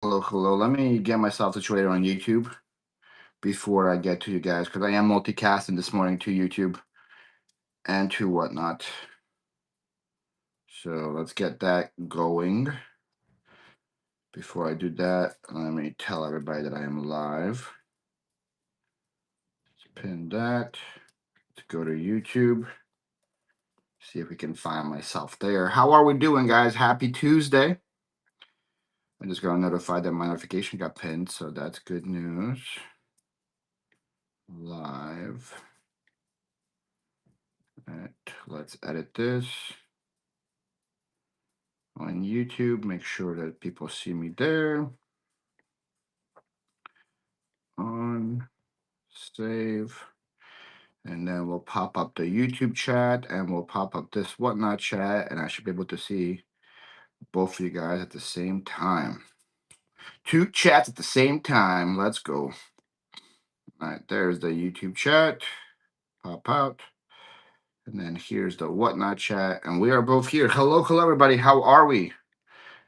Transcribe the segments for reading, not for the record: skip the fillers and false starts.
Hello, hello. Let me get myself situated on YouTube before I get to you guys because I am multicasting this morning to YouTube and to whatnot. So let's get that going. Before I do that, let me tell everybody that I am live. Let's pin that. Let's go to YouTube. See if we can find myself there. How are we doing, guys? Happy Tuesday. I just got notified that my notification got pinned, so that's good news. Live. All right, let's edit this on YouTube. Make sure that people see me there. On save. And then we'll pop up the YouTube chat and we'll pop up this whatnot chat. And I should be able to see both of you guys at the same time. Two chats at the same time. Let's go. All right, there's the YouTube chat. Pop out. And then here's the whatnot chat. And we are both here. Hello, hello, everybody. How are we?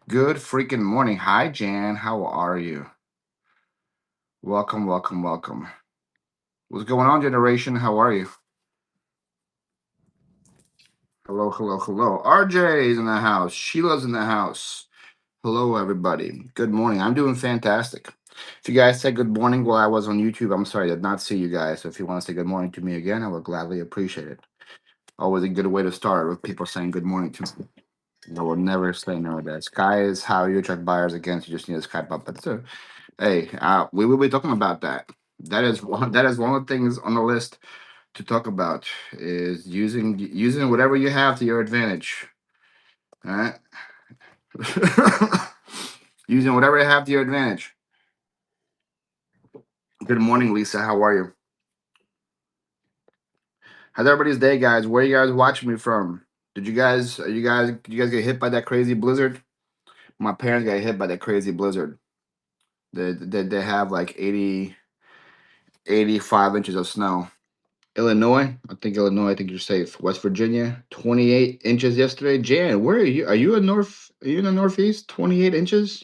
Good freaking morning. Hi, Jan. How are you? Welcome, welcome, welcome. What's going on, generation? How are you? Hello, hello, hello. RJ is in the house. Sheila's in the house. Hello, everybody. Good morning. I'm doing fantastic. If you guys said good morning while I was on YouTube, I'm sorry, I did not see you guys. So if you want to say good morning to me again, I would gladly appreciate it. Always a good way to start with people saying good morning to me. I will never say no to that. Sky is how you attract buyers against. You just need a Skype up. But hey, we will be talking about that. That is one. That is one of the things on the list to talk about is using whatever you have to your advantage. All right. Using whatever you have to your advantage. Good morning, Lisa. How are you? How's everybody's day, guys? Where are you guys watching me from? Did you guys get hit by that crazy blizzard? My parents got hit by that crazy blizzard. They have like 85 inches of snow. Illinois, I think you're safe. West Virginia, 28 inches yesterday. Jan, where are you? Are you in the Northeast? 28 inches?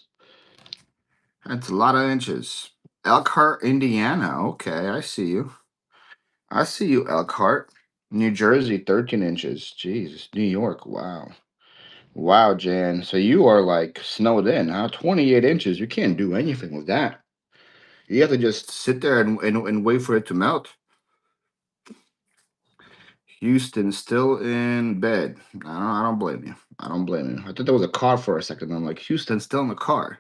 That's a lot of inches. Elkhart, Indiana. Okay, I see you. I see you, Elkhart. New Jersey, 13 inches. Jeez. New York, wow. Wow, Jan. So you are like snowed in, huh? 28 inches. You can't do anything with that. You have to just sit there and wait for it to melt. Houston still in bed. I don't blame you. I don't blame you. I thought there was a car for a second. I'm like, Houston still in the car.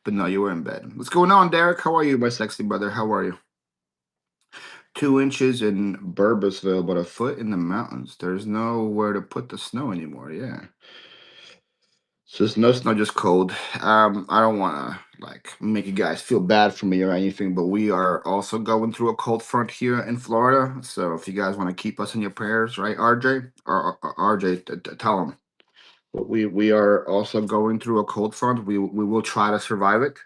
But no, you were in bed. What's going on, Derek? How are you, my sexy brother? How are you? 2 inches in Burbusville, but a foot in the mountains. There's nowhere to put the snow anymore. Yeah. So it's no snow, just cold. I don't want to like make you guys feel bad for me or anything, but we are also going through a cold front here in Florida. So if you guys want to keep us in your prayers, right, RJ or RJ, tell them. But we are also going through a cold front. We will try to survive it,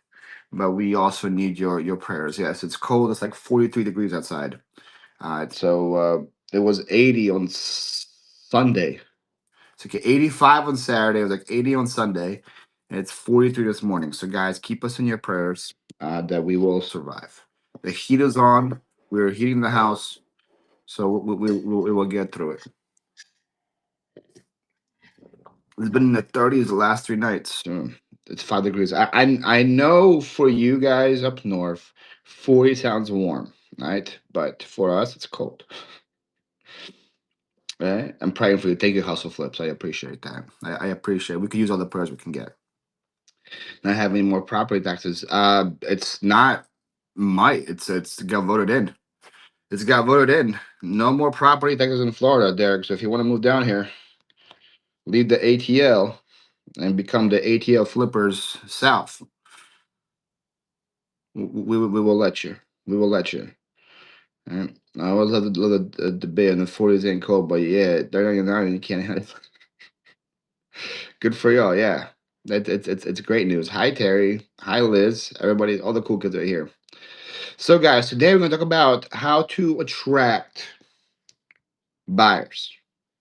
but we also need your prayers. Yes, it's cold. It's like 43 degrees outside. It was 80 on Sunday. It's like 85 on Saturday. It was like 80 on Sunday. And it's 43 this morning. So, guys, keep us in your prayers that we will survive. The heat is on. We're heating the house. So, we will get through it. It's been in the 30s the last 3 nights. It's 5 degrees. I know for you guys up north, 40 sounds warm, right? But for us, it's cold. Right? I'm praying for you. Thank you, Hustle Flips. I appreciate that. I appreciate it. We could use all the prayers we can get. Not have any more property taxes. It's not might. It's got voted in. It's got voted in. No more property taxes in Florida, Derek. So if you want to move down here, leave the ATL and become the ATL flippers south. We will let you. We will let you. Right? I always love the debate on the 40s ain't cold, but yeah, 39 you can't have it. Good for y'all, yeah. It's great news. Hi Terry. Hi Liz. Everybody, all the cool kids are here. So guys, today we're gonna talk about how to attract buyers.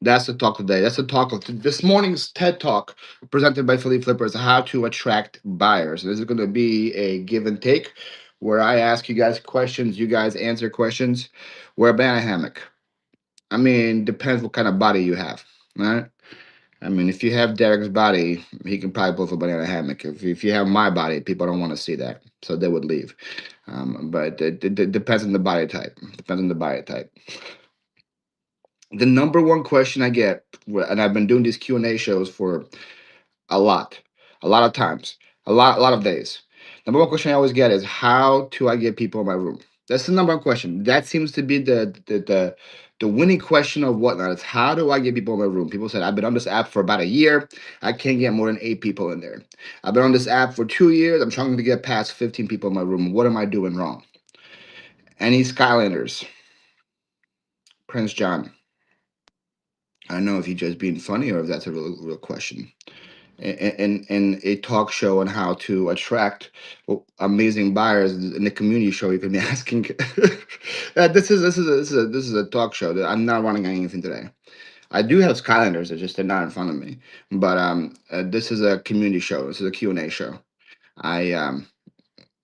That's the talk today. That's the talk of this morning's TED Talk presented by Philly Flippers, how to attract buyers. This is going to be a give and take where I ask you guys questions, you guys answer questions. Wear a banana hammock. I mean, depends what kind of body you have, right? I mean, if you have Derek's body, he can probably pull off a banana hammock. If you have my body, people don't want to see that, so they would leave. But it depends on the body type. Depends on the body type. The number one question I get, and I've been doing these Q&A shows for a lot, a lot of times, a lot of days. Number one question I always get is how do I get people in my room? That's the number one question. That seems to be the winning question of whatnot. Is how do I get people in my room? People said I've been on this app for about a year. I can't get more than 8 people in there. I've been on this app for 2 years. I'm trying to get past 15 people in my room. What am I doing wrong? Any Skylanders? Prince John. I don't know if he's just being funny or if that's a real question. In a talk show on how to attract amazing buyers in the community show, you can be asking. This is a talk show that I'm not running anything today. I do have Skylanders, they're not in front of me. But this is a community show. This is a Q&A show. I'm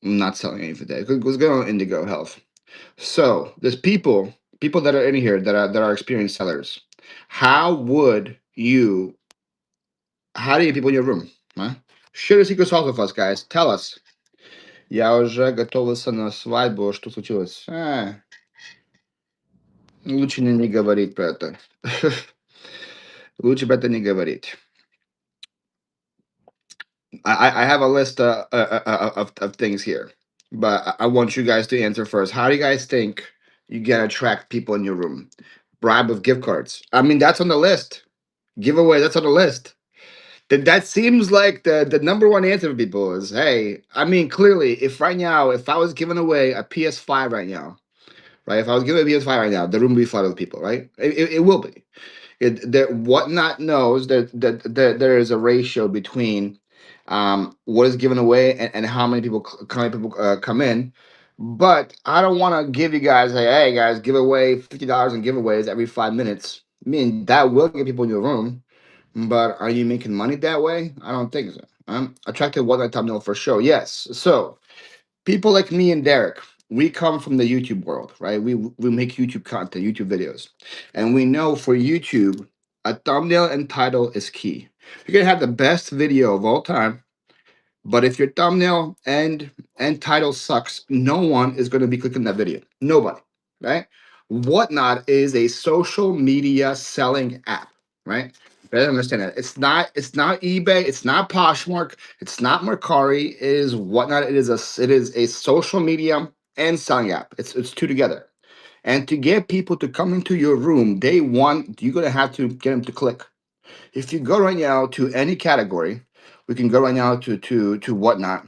not selling anything today. Let's go on Indigo Health. So there's people that are in here that are experienced sellers. How would you How do you get people in your room? А? Share the secret sauce with us, guys. Tell us. Я уже готовился на свадьбу. Что случилось? Лучше не говорить про это. Лучше про это не говорить. I have a list of things here, but I want you guys to answer first. How do you guys think you can attract people in your room? Bribe with gift cards. I mean, that's on the list. Giveaway, that's on the list. That seems like the number one answer for people is, hey, I mean, clearly, if right now, if I was giving away a PS5 right now, right? If I was giving a PS5 right now, the room would be flooded with people, right? It will be. That Whatnot knows that there is a ratio between what is given away and how many people come in. But I don't want to give you guys, hey guys, give away $50 in giveaways every 5 minutes. I mean, that will get people in your room, but are you making money that way? I don't think so. Attractive one night thumbnail for sure. Yes. So people like me and Derek, we come from the YouTube world, right? We make YouTube content, YouTube videos, and we know for YouTube, a thumbnail and title is key. You're gonna have the best video of all time, but if your thumbnail and title sucks, no one is going to be clicking that video. Nobody, right? Whatnot is a social media selling app, right? Better understand that. It's not eBay, it's not Poshmark, it's not Mercari, it is Whatnot. It is a social media and selling app. It's two together. And to get people to come into your room, you're gonna have to get them to click. If you go right now to any category, we can go right now to Whatnot,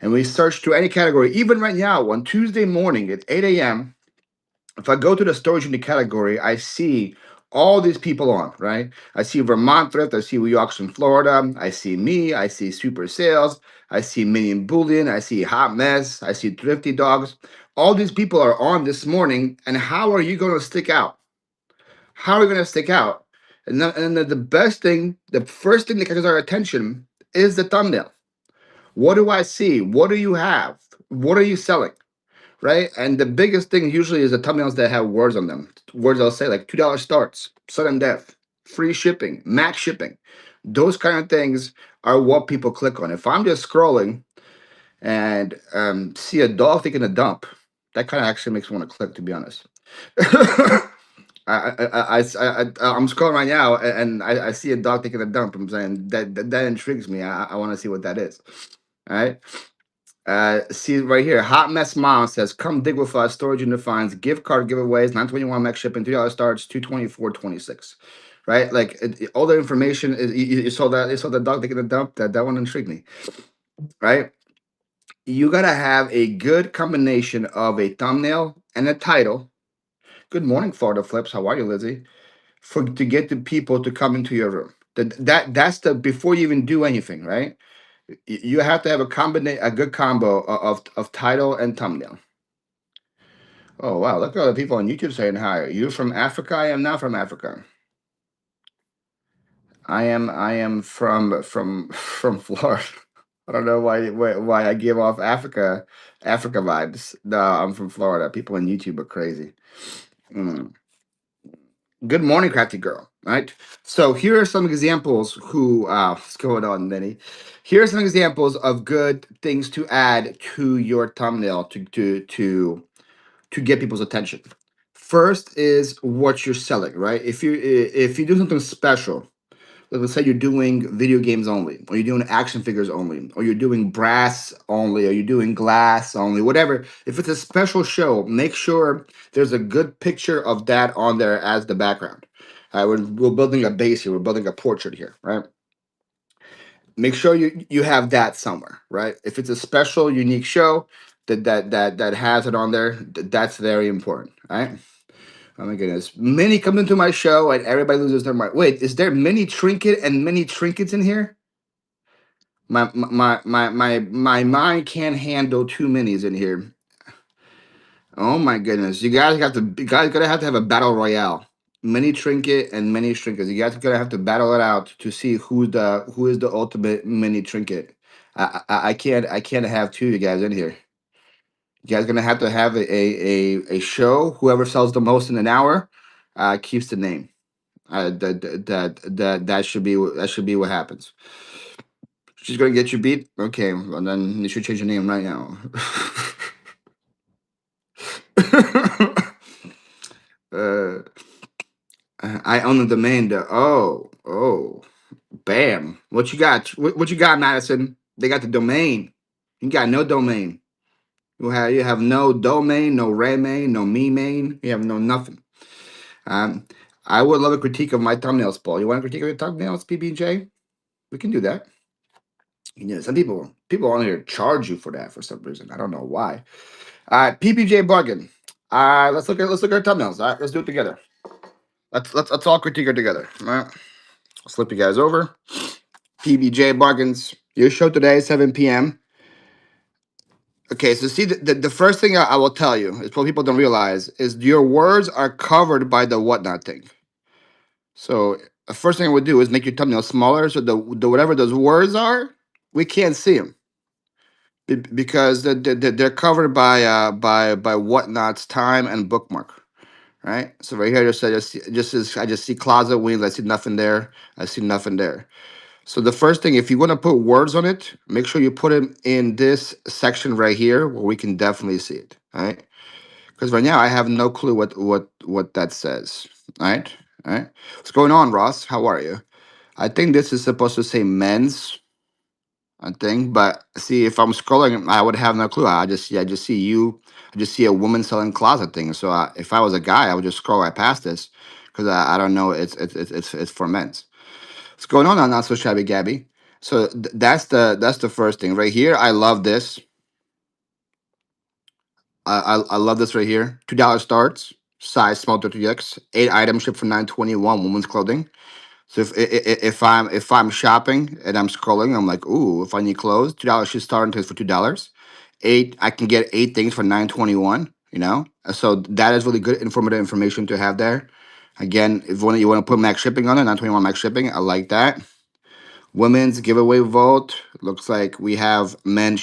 and we search to any category. Even right now on Tuesday morning at 8 a.m., if I go to the storage unit category, I see all these people on, right? I see Vermont Thrift, I see We Auction Florida, I see me, I see Super Sales, I see Minion Bullion, I see Hot Mess, I see Thrifty Dogs. All these people are on this morning, and how are you going to stick out? How are we going to stick out? And the best thing, the first thing that catches our attention is the thumbnail. What do I see? What do you have? What are you selling? Right? And the biggest thing usually is the thumbnails that have words on them. Words I'll say like $2 starts, sudden death, free shipping, max shipping. Those kind of things are what people click on. If I'm just scrolling and see a dog taking a dump, that kind of actually makes me want to click, to be honest. I'm scrolling right now and I see a dog taking a dump. I'm saying that intrigues me. I want to see what that is. All right. See right here, Hot Mess Mom says, "Come dig with us. Storage unit finds, gift card giveaways, 921 max shipping, $3 starts, 224.26." Right, like all the information is. You saw that. You saw the dog taking a dump. That one intrigued me. Right, you gotta have a good combination of a thumbnail and a title. Good morning, Florida Flips. How are you, Lizzie? For to get the people to come into your room. That's the before you even do anything, right? You have to have a good combo of title and thumbnail. Oh wow, look at all the people on YouTube saying hi. Are you from Africa? I am not from Africa. I am from Florida. I don't know why I give off Africa vibes. No, I'm from Florida. People on YouTube are crazy. Mm. Good morning, crafty girl. Right. So here are some examples. What's going on, Lenny? Here are some examples of good things to add to your thumbnail to get people's attention. First is what you're selling, right? If you do something special, like let's say you're doing video games only, or you're doing action figures only, or you're doing brass only, or you're doing glass only, whatever. If it's a special show, make sure there's a good picture of that on there as the background. We're building a base here. We're building a portrait here, right? Make sure you have that somewhere, right? If it's a special, unique show that has it on there, that's very important, right? Oh my goodness. Many come into my show and everybody loses their mind. Wait, is there mini trinket and many trinkets in here? My mind can't handle too minis in here. Oh my goodness. You guys gotta have to have a battle royale. Mini trinket and mini trinkets. You guys gotta have to battle it out to see who is the ultimate mini trinket. I can't have two of you guys in here. You guys gonna have to have a show. Whoever sells the most in an hour keeps the name. That should be what happens. She's gonna get you beat. Okay, well then you should change your name right now. uh, I own the domain. Oh, bam! What you got? What you got, Madison? They got the domain. You got no domain. You have no domain, no remain, no me main. You have no nothing. Um, I would love a critique of my thumbnails, Paul. You want a critique of your thumbnails, PBJ? We can do that. Some people on here charge you for that for some reason. I don't know why. All right, PPJ bargain. Let's look at our thumbnails. All right, let's do it together. Let's all critique it together. All right, I'll slip you guys over. PBJ bargains. Your show today, 7 p.m. Okay, so see the first thing I will tell you is what people don't realize is your words are covered by the whatnot thing. So the first thing I would do is make your thumbnail smaller so the whatever those words are, we can't see them. Because they're covered by whatnot's time and bookmark, right? So right here, I just see closet wings. I see nothing there. I see nothing there. So the first thing, if you want to put words on it, make sure you put them in this section right here where we can definitely see it, all right? Because right now I have no clue what that says, all right? All right. What's going on, Ross? How are you? I think this is supposed to say men's, I think. But see, if I'm scrolling, I would have no clue. I just see you. I just see a woman selling closet things. So if I was a guy, I would just scroll right past this because I don't know. It's for men's. What's going on? Not so shabby, Gabby. So that's the first thing right here. I love this. I love this right here. $2 starts. Size small 32X. 8 items shipped for 921. Women's clothing. So if I'm shopping and I'm scrolling, I'm like, ooh, if I need clothes, $2 should start until for $2. I can get 8 things for 921. So that is really good informative information to have there. Again, if you want to put max shipping on it, 921 max shipping, I like that. Women's giveaway vault looks like we have men's.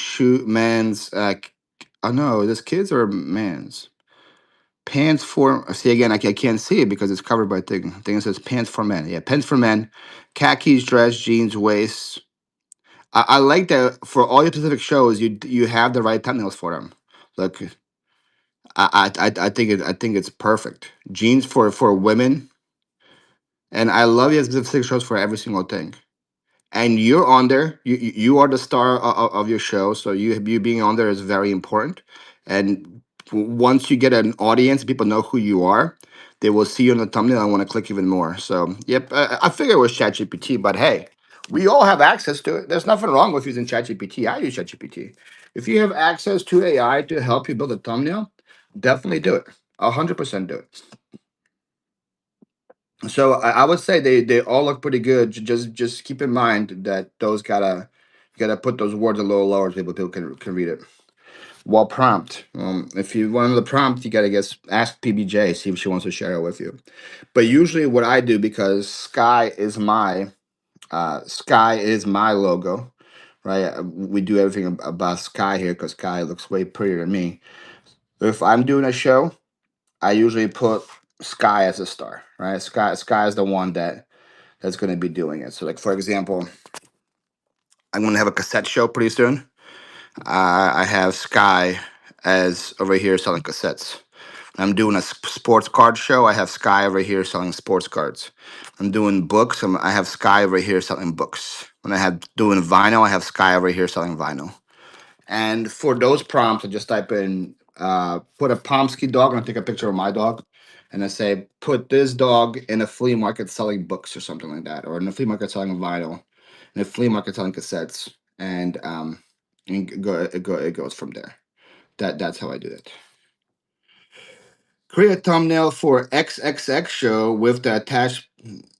Oh no, this kids or men's pants for. See again, I can't see it because it's covered by thing. Thing that says pants for men. Yeah, pants for men, khakis, dress, jeans, waist. I like that for all your specific shows. You have the right thumbnails for them. Look, I think it's perfect. Jeans for women, and I love your specific shows for every single thing. And you're on there. You are the star of your show, so you being on there is very important. And once you get an audience, people know who you are. They will see you on the thumbnail and want to click even more. So, yep, I figure it was ChatGPT, but hey, we all have access to it. There's nothing wrong with using ChatGPT. I use ChatGPT. If you have access to AI to help you build a thumbnail, definitely do it. 100% do it. So I would say they all look pretty good. Just keep in mind that those gotta put those words a little lower so people can read it. Well, prompt. If you want the prompt, you gotta guess ask PBJ, see if she wants to share it with you. But usually, what I do, because Sky is my Sky is my logo, right? We do everything about Sky here because Sky looks way prettier than me. If I'm doing a show, I usually put Sky as a star, right? Sky is the one that's going to be doing it. So, like for example, I'm going to have a cassette show pretty soon. I have Sky as over here selling cassettes. I'm doing a sports card show. I have Sky over here selling sports cards. I'm doing books. I have Sky over here selling books. When I have doing vinyl, I have Sky over here selling vinyl. And for those prompts, I just type in put a Pomsky dog and I take a picture of my dog. And I say, put this dog in a flea market selling books or something like that, or in a flea market selling vinyl, in a flea market selling cassettes. And it goes from there. That's how I do it. Create a thumbnail for XXX show with the attached.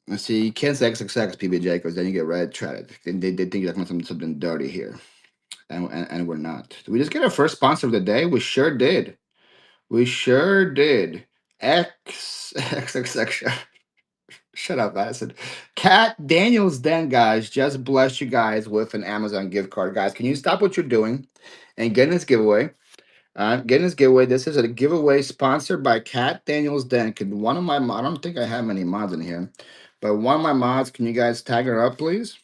Let's see, you can't say XXX PBJ because then you get red threaded. They think you're talking about something dirty here, and we're not. Did we just get our first sponsor of the day? We sure did. We sure did. XXX show. Shut up, Madison. Cat Daniels, then guys, just blessed you guys with an Amazon gift card. Guys, can you stop what you're doing and get in this giveaway? Getting this giveaway. This is a giveaway sponsored by Cat Daniels Den. Can one of my I don't think I have many mods in here, but one of my mods, can you guys tag her up, please?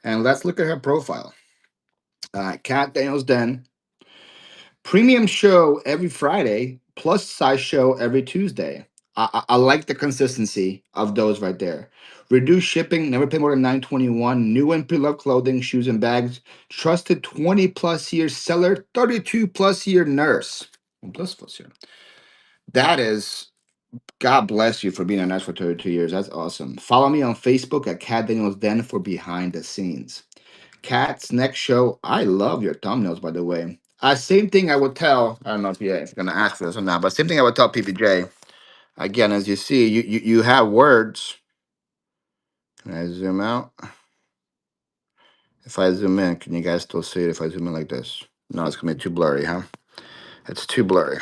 And let's look at her profile. Cat Daniels Den. Premium show every Friday, plus size show every Tuesday. I like the consistency of those right there. Reduced shipping, never pay more than $9.21. New and pre-loved clothing, shoes and bags. Trusted 20 plus year seller, 32 plus year nurse. Plus plus year. That is, God bless you for being a nurse for 32 years. That's awesome. Follow me on Facebook at Cat Daniels Den for behind the scenes. Cat's next show. I love your thumbnails, by the way. Same thing I would tell. I don't know if you're going to ask for this or not, but same thing I would tell PPJ. Again, as you see, you have words. Can I zoom out? If I zoom in, can you guys still see it if I zoom in like this? No, it's going to be too blurry, huh? It's too blurry.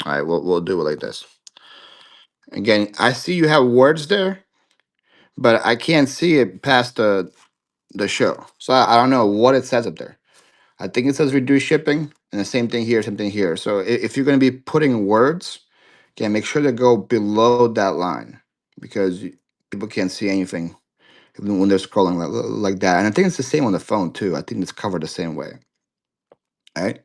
All right, we'll do it like this. Again, I see you have words there, but I can't see it past the show. So I don't know what it says up there. I think it says reduce shipping, and the same thing here, same thing here. So if you're going to be putting words, okay, make sure to go below that line because people can't see anything when they're scrolling like that. And I think it's the same on the phone too. I think it's covered the same way. All right.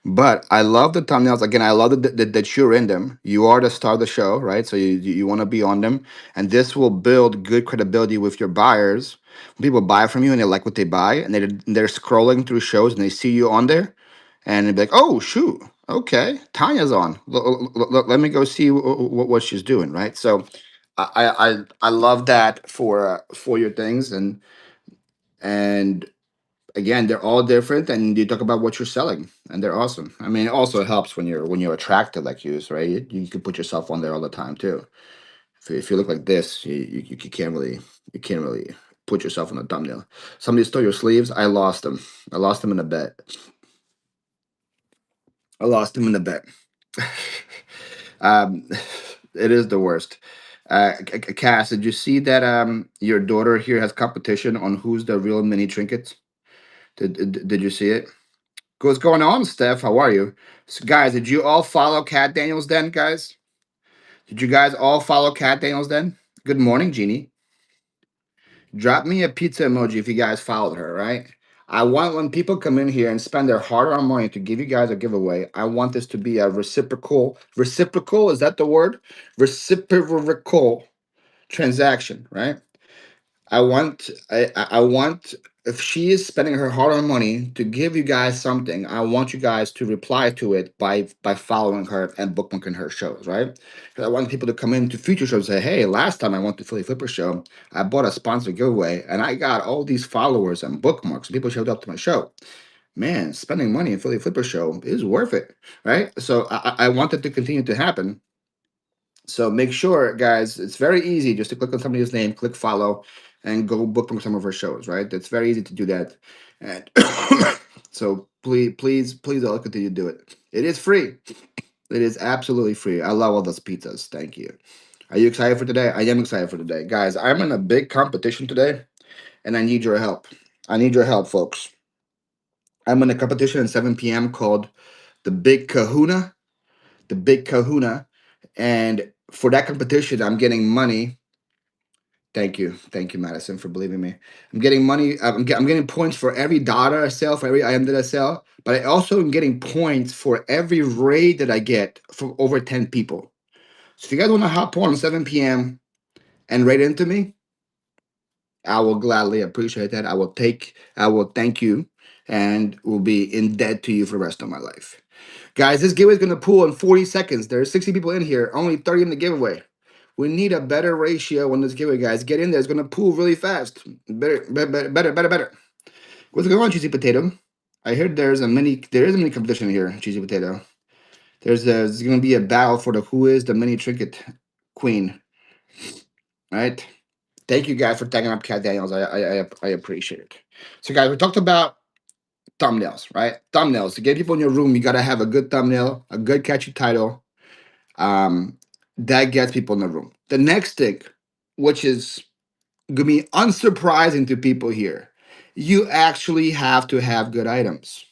But I love the thumbnails. Again, I love that you're in them. You are the star of the show, right? So you want to be on them. And this will build good credibility with your buyers. When people buy from you and they like what they buy and they're scrolling through shows and they see you on there and they're like, oh, shoot. Okay. Tanya's on. Let me go see what she's doing, right? So I love that for your things. And again, they're all different, and you talk about what you're selling, and they're awesome. I mean, it also helps when you're attractive like you, right? You can put yourself on there all the time too. If you look like this, you can't really put yourself on a thumbnail. Somebody stole your sleeves. I lost them. I lost them in a bet. I lost them in the bet. um, it is the worst. Cass, did you see that your daughter here has competition on who's the real mini trinkets? Did you see it? What's going on, Steph? How are you? So guys, did you all follow Cat Daniels then, guys? Did you guys all follow Cat Daniels then? Good morning, Jeannie. Drop me a pizza emoji if you guys followed her, right? I want when people come in here and spend their hard-earned money to give you guys a giveaway, I want this to be a reciprocal, is that the word? Reciprocal transaction, right? I want if she is spending her hard-earned money to give you guys something, I want you guys to reply to it by following her and bookmarking her shows, right? Because I want people to come into future shows and say, hey, last time I went to Philly Flipper show, I bought a sponsored giveaway and I got all these followers and bookmarks. And people showed up to my show. Man, spending money in Philly Flipper show is worth it, right? So I want it to continue to happen. So make sure, guys, it's very easy just to click on somebody's name, click follow, and go bookmark some of our shows, right? It's very easy to do that. And so please all continue to do it. It is free. It is absolutely free. I love all those pizzas. Thank you. Are you excited for today? I am excited for today, guys. I'm in a big competition today, and I need your help. I need your help, folks. I'm in a competition at 7 p.m. called the Big Kahuna. The Big Kahuna, and for that competition, I'm getting money. Thank you, Madison, for believing me. I'm getting money. I'm getting points for every dollar I sell, for every item that I sell. But I also am getting points for every raid that I get from over 10 people. So if you guys want to hop on 7 p.m. and raid into me, I will gladly appreciate that. I will thank you, and will be in debt to you for the rest of my life. Guys, this giveaway is going to pool in 40 seconds. There's 60 people in here, only 30 in the giveaway. We need a better ratio on this giveaway, guys. Get in there. It's going to pool really fast. Better. What's going on, Cheesy Potato? I heard there is a mini competition here, Cheesy Potato. There's going to be a battle for the who is the mini trinket queen, right? Thank you guys for tagging up Cat Daniels. I appreciate it. So, guys, we talked about thumbnails, right? Thumbnails. To get people in your room, you got to have a good thumbnail, a good catchy title, that gets people in the room. The next thing, which is gonna be unsurprising to people here, you actually have to have good items,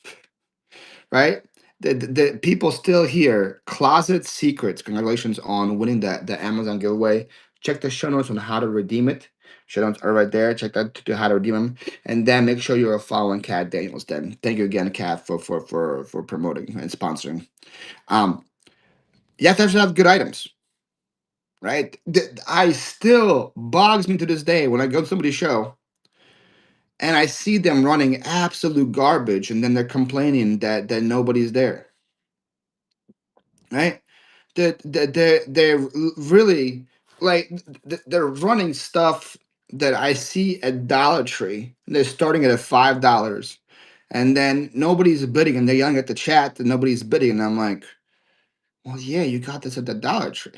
right? The people still here, Closet Secrets. Congratulations on winning the Amazon giveaway. Check the show notes on how to redeem it. Show notes are right there. Check that to how to redeem them, and then make sure you're following Cat Daniels. Then thank you again, Cat, for promoting and sponsoring. Um, you have to have good items, right? I still bogs me to this day when I go to somebody's show and I see them running absolute garbage, and then they're complaining that nobody's there, right? They're really like they're running stuff that I see at Dollar Tree. They're starting at $5, and then nobody's bidding, and they're yelling at the chat that nobody's bidding, and I'm like, well, yeah, you got this at the Dollar Tree.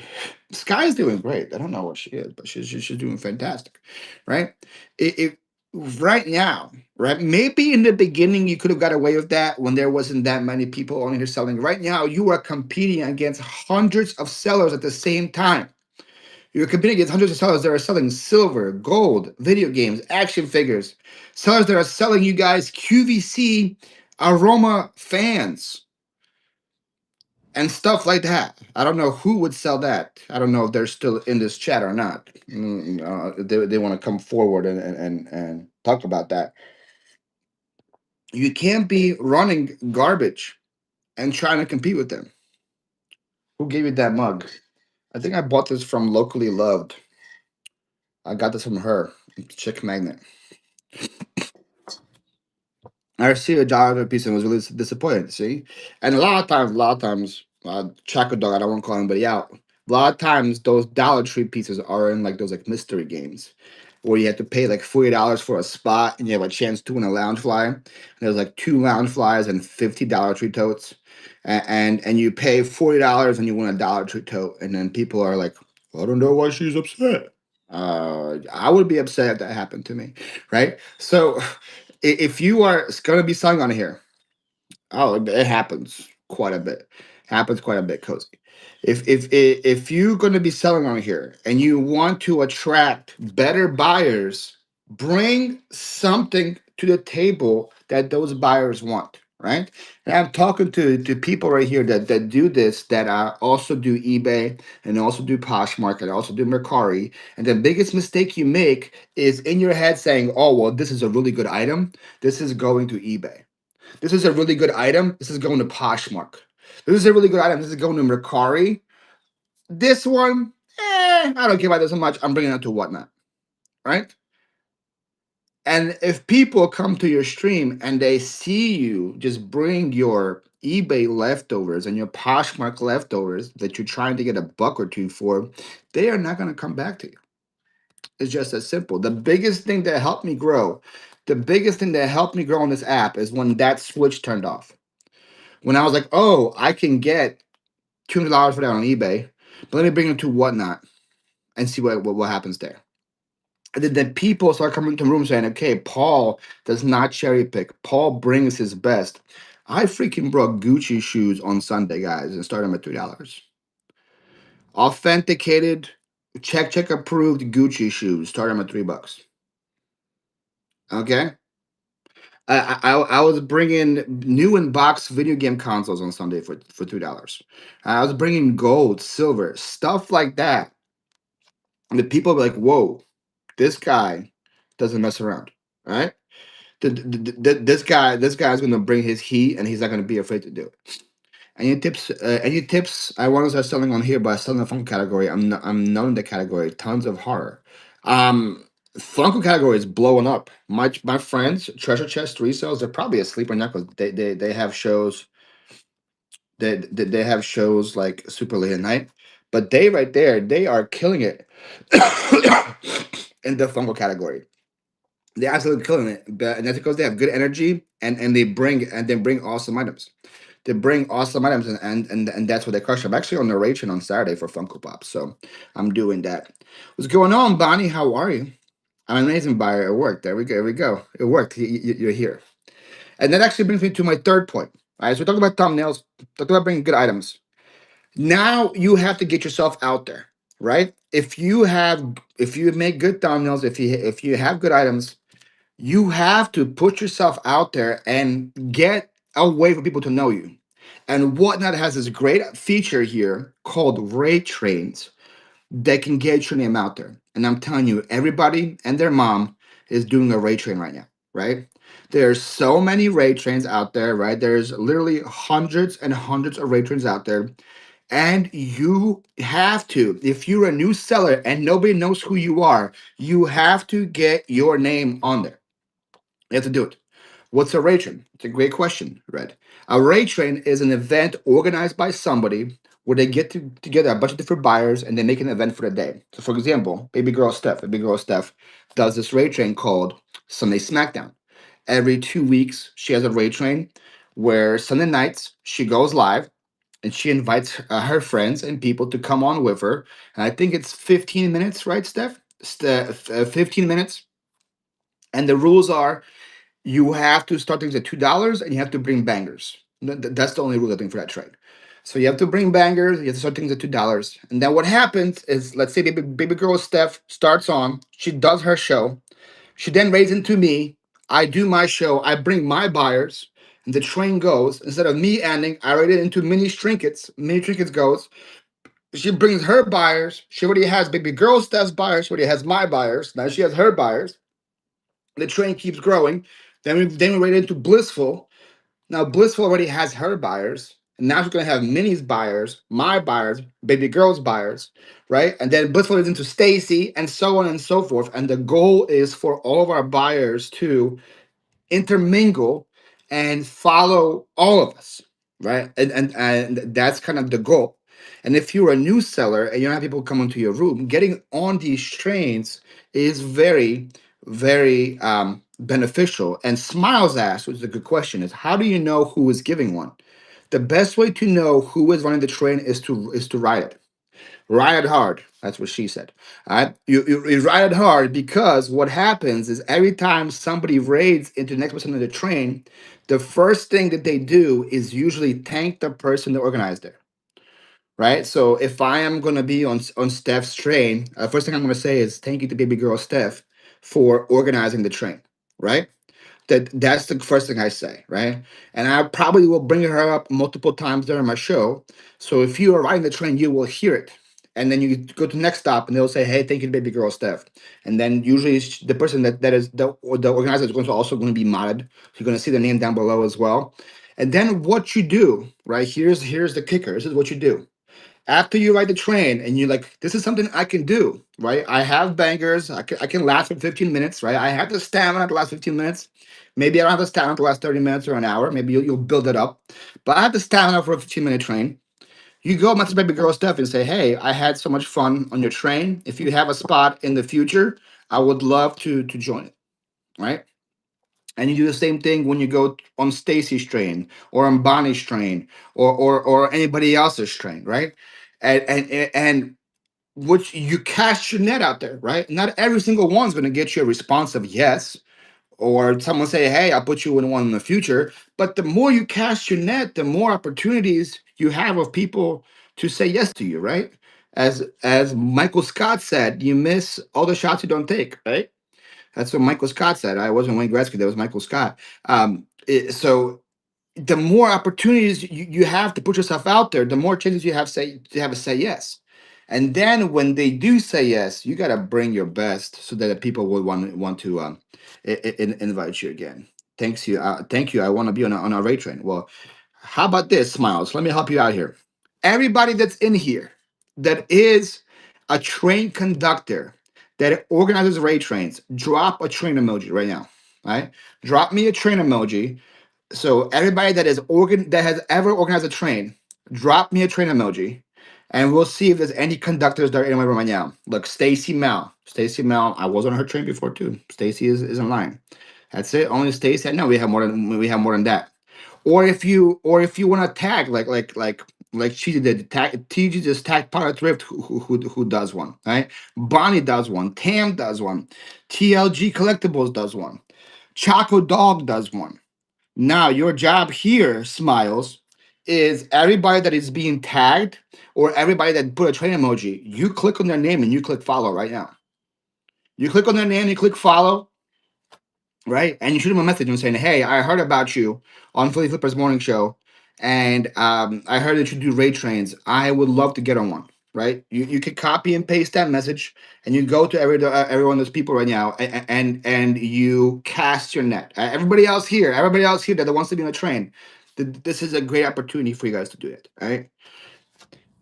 Sky's doing great. I don't know what she is, but she's doing fantastic, right? It right now, right? Maybe in the beginning you could have got away with that when there wasn't that many people on here selling. Right now, you are competing against hundreds of sellers at the same time. You're competing against hundreds of sellers that are selling silver, gold, video games, action figures. Sellers that are selling you guys QVC aroma fans and stuff like that. I don't know who would sell that. I don't know if they're still in this chat or not. They want to come forward and talk about that. You can't be running garbage and trying to compete with them. Who gave you that mug? I think I bought this from Locally Loved. I got this from her, Chick Magnet. I received $1 piece and was really disappointed. See, and a lot of times, Chaco Dog. I don't want to call anybody out. A lot of times, those Dollar Tree pieces are in like those like mystery games, where you have to pay like $40 for a spot, and you have a chance to win a lounge fly. And there's like two lounge flies and 50 Dollar Tree totes, and you pay $40 and you win a Dollar Tree tote, and then people are like, I don't know why she's upset. I would be upset if that happened to me, right? So if you are going to be selling on here, oh, it happens quite a bit. Happens quite a bit, Cozy. If you're going to be selling on here and you want to attract better buyers, bring something to the table that those buyers want, right? And I'm talking to people right here that do this, that also do eBay and also do Poshmark and also do Mercari. And the biggest mistake you make is in your head saying, "Oh, well, this is a really good item. This is going to eBay. This is a really good item. This is going to Poshmark. This is a really good item. This is going to Mercari. This one, I don't care about this so much. I'm bringing it to Whatnot, right?" And if people come to your stream and they see you just bring your eBay leftovers and your Poshmark leftovers that you're trying to get a buck or two for, they are not going to come back to you. It's just as simple. The biggest thing that helped me grow on this app is when that switch turned off. When I was like, oh, I can get $200 for that on eBay, but let me bring it to Whatnot and see what happens there. And then people start coming to the room saying, okay, Paul does not cherry pick. Paul brings his best. I freaking brought Gucci shoes on Sunday, guys, and started them at $3. Authenticated, Check approved Gucci shoes. Start them at $3. Okay. I was bringing new and box video game consoles on Sunday for $2. I was bringing gold, silver, stuff like that. And the people were like, "Whoa, this guy doesn't mess around, right? This guy's gonna bring his heat, and he's not gonna be afraid to do it." Any tips? Any tips? I want to start selling on here, but I sell in the Funko category. I'm not in the category. Tons of horror. Um, Funko category is blowing up. My friends, Treasure Chest resales, they're probably asleep right now because they have shows. They have shows like super late at night, but they right there, they are killing it in the Funko category. They're absolutely killing it, and that's because they have good energy and they bring awesome items. They bring awesome items, and that's what they crush. I'm actually on narration on Saturday for Funko Pop, so I'm doing that. What's going on, Bonnie? How are you? I'm an amazing buyer. It worked. There we go. There we go. It worked. You're here, and that actually brings me to my third point. All right, so we talked about thumbnails, talked about bringing good items. Now you have to get yourself out there, right? If you make good thumbnails, if you have good items, you have to put yourself out there and get a way for people to know you. And Whatnot has this great feature here called Ray Trains that can get your name out there. And I'm telling you, everybody and their mom is doing a Ray Train right now, right? There's so many Ray Trains out there, right? There's literally hundreds and hundreds of Ray Trains out there. And you have to, if you're a new seller and nobody knows who you are, you have to get your name on there. You have to do it. What's a Ray Train? It's a great question, Red. A Ray Train is an event organized by somebody where they get together a bunch of different buyers and they make an event for the day. So, for example, Baby Girl Steph does this Ray Train called Sunday Smackdown. Every 2 weeks, she has a Ray Train where Sunday nights she goes live and she invites her friends and people to come on with her. And I think it's 15 minutes, right, Steph? 15 minutes. And the rules are you have to start things at $2 and you have to bring bangers. That's the only rule I think for that trade. So you have to bring bangers, you have to start things at $2. And then what happens is let's say baby girl Steph starts on, she does her show, she then raises into me, I do my show, I bring my buyers, and the train goes. Instead of me ending, I rate it into mini trinkets goes. She brings her buyers. She already has baby girl Steph's buyers. She already has my buyers. Now she has her buyers. The train keeps growing. Then we rate it into Blissful. Now Blissful already has her buyers, and now she's gonna have Minnie's buyers, my buyers, baby girl's buyers, right? And then Blissful is into Stacy, and so on and so forth. And the goal is for all of our buyers to intermingle and follow all of us, right? And that's kind of the goal. And if you're a new seller and you don't have people come into your room, getting on these trains is very beneficial. And Smiles asked, which is a good question, is how do you know who is giving one? The best way to know who is running the train is to ride it. Ride it hard. That's what she said. All right. You ride it hard because what happens is every time somebody raids into the next person on the train, the first thing that they do is usually thank the person that organized it. Right. So if I am gonna be on Steph's train, first thing I'm gonna say is thank you to baby girl Steph for organizing the train. Right, that's the first thing I say, right? And I probably will bring her up multiple times during my show. So if you are riding the train, you will hear it. And then you go to the next stop and they'll say, hey, thank you, baby girl Steph. And then usually the person that is the organizer is going to be modded. So you're going to see the name down below as well. And then what you do, right? Here's the kicker. This is what you do after you ride the train and you're like, this is something I can do, right? I have bangers. I can last for 15 minutes, right? I have the stamina to last 15 minutes. Maybe I don't have the stamina to last 30 minutes or an hour. Maybe you'll build it up. But I have the stamina for a 15-minute train. You go message baby girl Steph and say, hey, I had so much fun on your train. If you have a spot in the future, I would love to join it, right? And you do the same thing when you go on Stacy's train or on Bonnie's train or anybody else's train, right? And which you cast your net out there, right? Not every single one's going to get you a response of yes, or someone say, "Hey, I'll put you in one in the future." But the more you cast your net, the more opportunities you have of people to say yes to you, right? As Michael Scott said, you miss all the shots you don't take, right? That's what Michael Scott said. I wasn't Wayne Gretzky. That was Michael Scott. So the more opportunities you have to put yourself out there, the more chances you have to have a say yes. And then when they do say yes, you gotta bring your best so that the people will want to invite you again. Thanks you, thank you. I want to be on a rate train. Well, how about this, Smiles? Let me help you out here. Everybody that's in here that is a train conductor that organizes rate trains, drop a train emoji right now. Right? Drop me a train emoji. So everybody that is that has ever organized a train, drop me a train emoji, and we'll see if there's any conductors that are in my room right now. Look, Stacy Mel. Stacy Mel, I was on her train before too. Stacy is in line. That's it. Only Stacy. No, we have more than that. Or if you want to tag like she did, tag TG just tag Pilot Thrift who does one, right? Bonnie does one, Tam does one, TLG Collectibles does one, Choco Dog does one. Now, your job here, Smiles, is everybody that is being tagged or everybody that put a train emoji, you click on their name and you click follow right now. You click on their name, you click follow, right? And you shoot them a message and saying, "Hey, I heard about you on Philly Flippers Morning Show, and I heard that you do raid trains. I would love to get on one." Right? You could copy and paste that message, and you go to every one of those people right now, and you cast your net. Everybody else here that wants to be on a train, this is a great opportunity for you guys to do it. All right.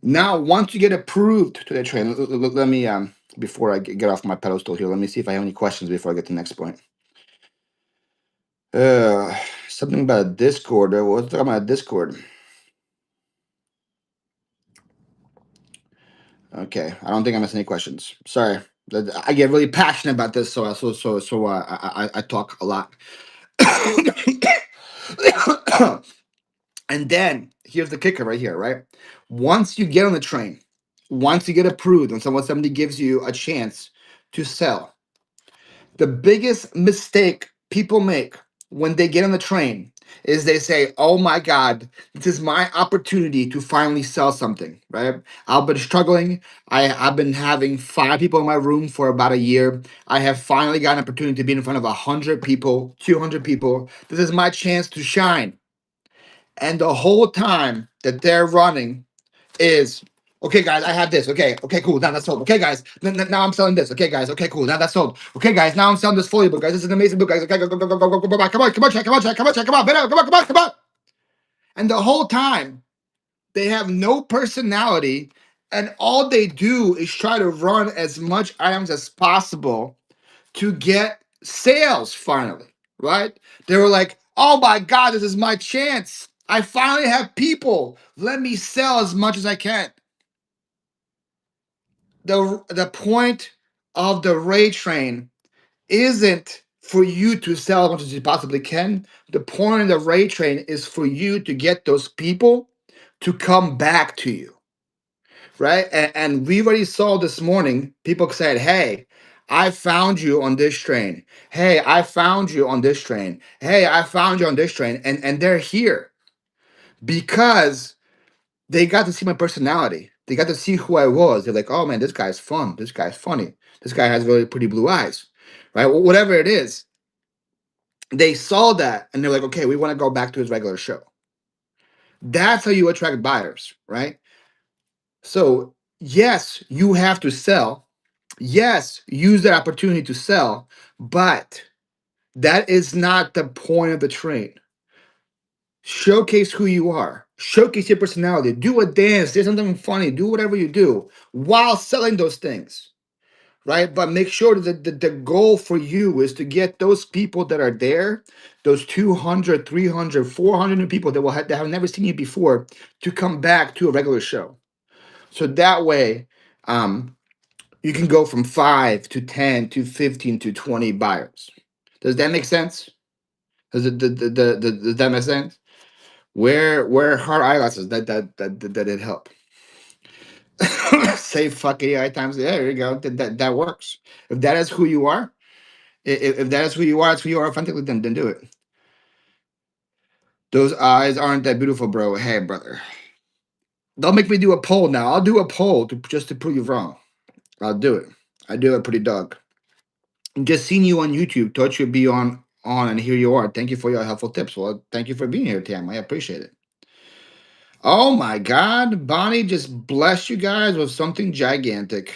Now, once you get approved to the train, let me before I get off my pedestal here, let me see if I have any questions before I get to the next point. Uh, Something about Discord. What's talking about Discord? Okay, I don't think I missed any questions. Sorry, I get really passionate about this, I talk a lot. And then here's the kicker right here, right? Once you get on the train, once you get approved, and somebody gives you a chance to sell, the biggest mistake people make when they get on the train is they say, "Oh my God, this is my opportunity to finally sell something." Right? I've been struggling. I've been having 5 people in my room for about a year. I have finally got an opportunity to be in front of 100 people, 200 people. This is my chance to shine. And the whole time that they're running is, okay, guys, I have this. Okay, cool. Now that's sold. Okay, guys, now I'm selling this. Okay, guys, okay, cool. Now that's sold. Okay, guys, now I'm selling this folio book, guys. This is an amazing book, guys. Okay, go, come on, Chat, come on, come on. And the whole time they have no personality, and all they do is try to run as much items as possible to get sales finally, right? They were like, "Oh my God, this is my chance. I finally have people. Let me sell as much as I can." The point of the raid train isn't for you to sell as much as you possibly can. The point of the raid train is for you to get those people to come back to you, right? And we already saw this morning, people said, "Hey, I found you on this train. Hey, I found you on this train. Hey, I found you on this train." And they're here because they got to see my personality. They got to see who I was. They're like, "Oh man, this guy's fun. This guy's funny. This guy has really pretty blue eyes," right? Whatever it is, they saw that and they're like, "Okay, we want to go back to his regular show." That's how you attract buyers, right? So yes, you have to sell. Yes, use that opportunity to sell, but that is not the point of the train. Showcase who you are, showcase your personality, do a dance, do something funny, do whatever you do while selling those things, right? But make sure that the goal for you is to get those people that are there, those 200, 300, 400 new people that have never seen you before, to come back to a regular show. So that way, you can go from 5 to 10 to 15 to 20 buyers. Does that make sense? Does that make sense? Wear hard eyeglasses. That did help. Say fuck AI times. Yeah, there you go. That works. If that is who you are, if that is who you are, it's who you are authentically, then do it. Those eyes aren't that beautiful, bro. Hey, brother. Don't make me do a poll now. I'll do a poll just to prove you wrong. I'll do it. I do it, pretty dog. Just seeing you on YouTube, thought you'd be on, and here you are. Thank you for your helpful tips. Well, thank you for being here, Tam. I appreciate it. Oh my God, Bonnie just blessed you guys with something gigantic.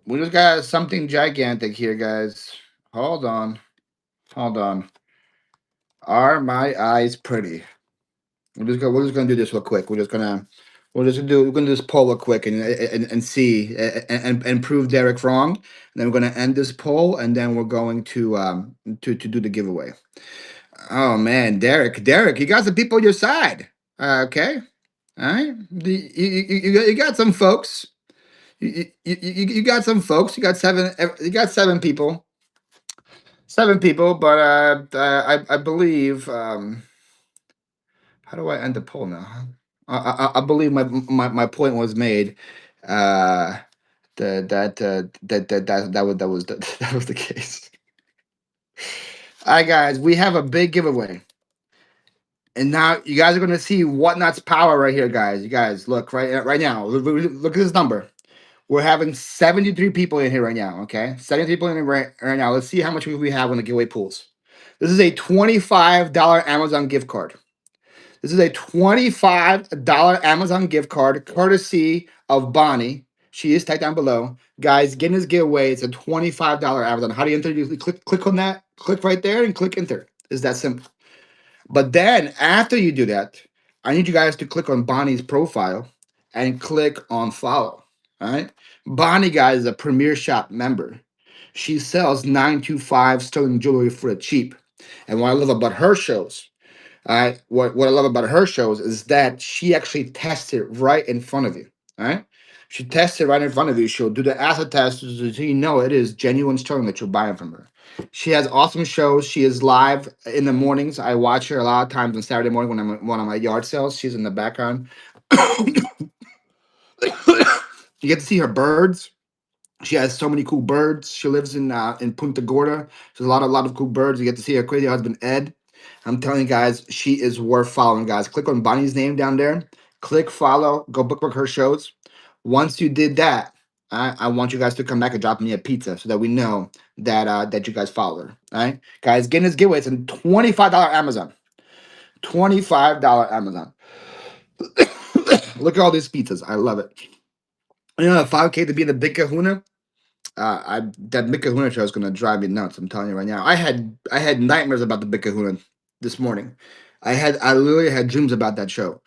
We just got something gigantic here, guys. Hold on, hold on. Are my eyes pretty? We're just gonna do this real quick. We're gonna do this poll real quick and see and prove Derek wrong. And then we're gonna end this poll, and then we're going to do the giveaway. Oh man, Derek, you got some people on your side. Okay, all right. You got some folks. You got some folks. You got seven. You got seven people. Seven people, but I believe. How do I end the poll now? I believe my point was made. Uh, that was that was the case. All right, guys, we have a big giveaway, and now you guys are gonna see Whatnot's power right here, guys. You guys look right now. Look at this number. We're having 73 people in here right now. Okay, 73 people in here right now. Let's see how much we have on the giveaway pools. This is a $25 Amazon gift card. This is a $25 Amazon gift card, courtesy of Bonnie. She is typed down below. Guys, getting this giveaway. It's a $25 Amazon. How do you enter? You click on that, click right there, and click enter. It's that simple. But then after you do that, I need you guys to click on Bonnie's profile and click on follow. All right. Bonnie, guys, is a Premier Shop member. She sells 925 sterling jewelry for a cheap. And what I love about her shows, all right. What I love about her shows is that she actually tests it right in front of you. All right. She tests it right in front of you. She'll do the acid test so you know it is genuine stone that you're buying from her. She has awesome shows. She is live in the mornings. I watch her a lot of times on Saturday morning when I'm at one of my yard sales. She's in the background. You get to see her birds. She has so many cool birds. She lives in Punta Gorda. There's a lot of cool birds. You get to see her crazy husband Ed. I'm telling you guys, she is worth following, guys. Click on Bonnie's name down there. Click follow. Go bookmark her shows. Once you did that, I want you guys to come back and drop me a pizza so that we know that you guys follow her. All right, guys, getting this giveaway. It's a $25 Amazon. $25 Amazon. Look at all these pizzas. I love it. You know, 5K to be in the Big Kahuna. I That Big Kahuna show is gonna drive me nuts. I'm telling you right now. I had nightmares about the Big Kahuna this morning. I literally had dreams about that show.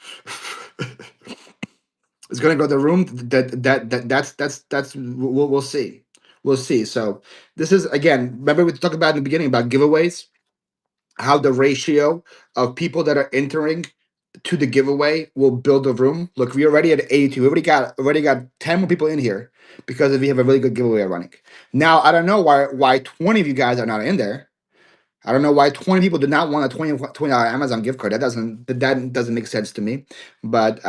It's gonna go to the room. That's we'll see. We'll see. So this is again. Remember we talked about in the beginning about giveaways, how the ratio of people that are entering to the giveaway will build a room. Look, we're already at 82. We already got 10 more people in here because we have a really good giveaway running. Now I don't know why 20 of you guys are not in there. I don't know why 20 people did not want a $20 Amazon gift card. That doesn't make sense to me. But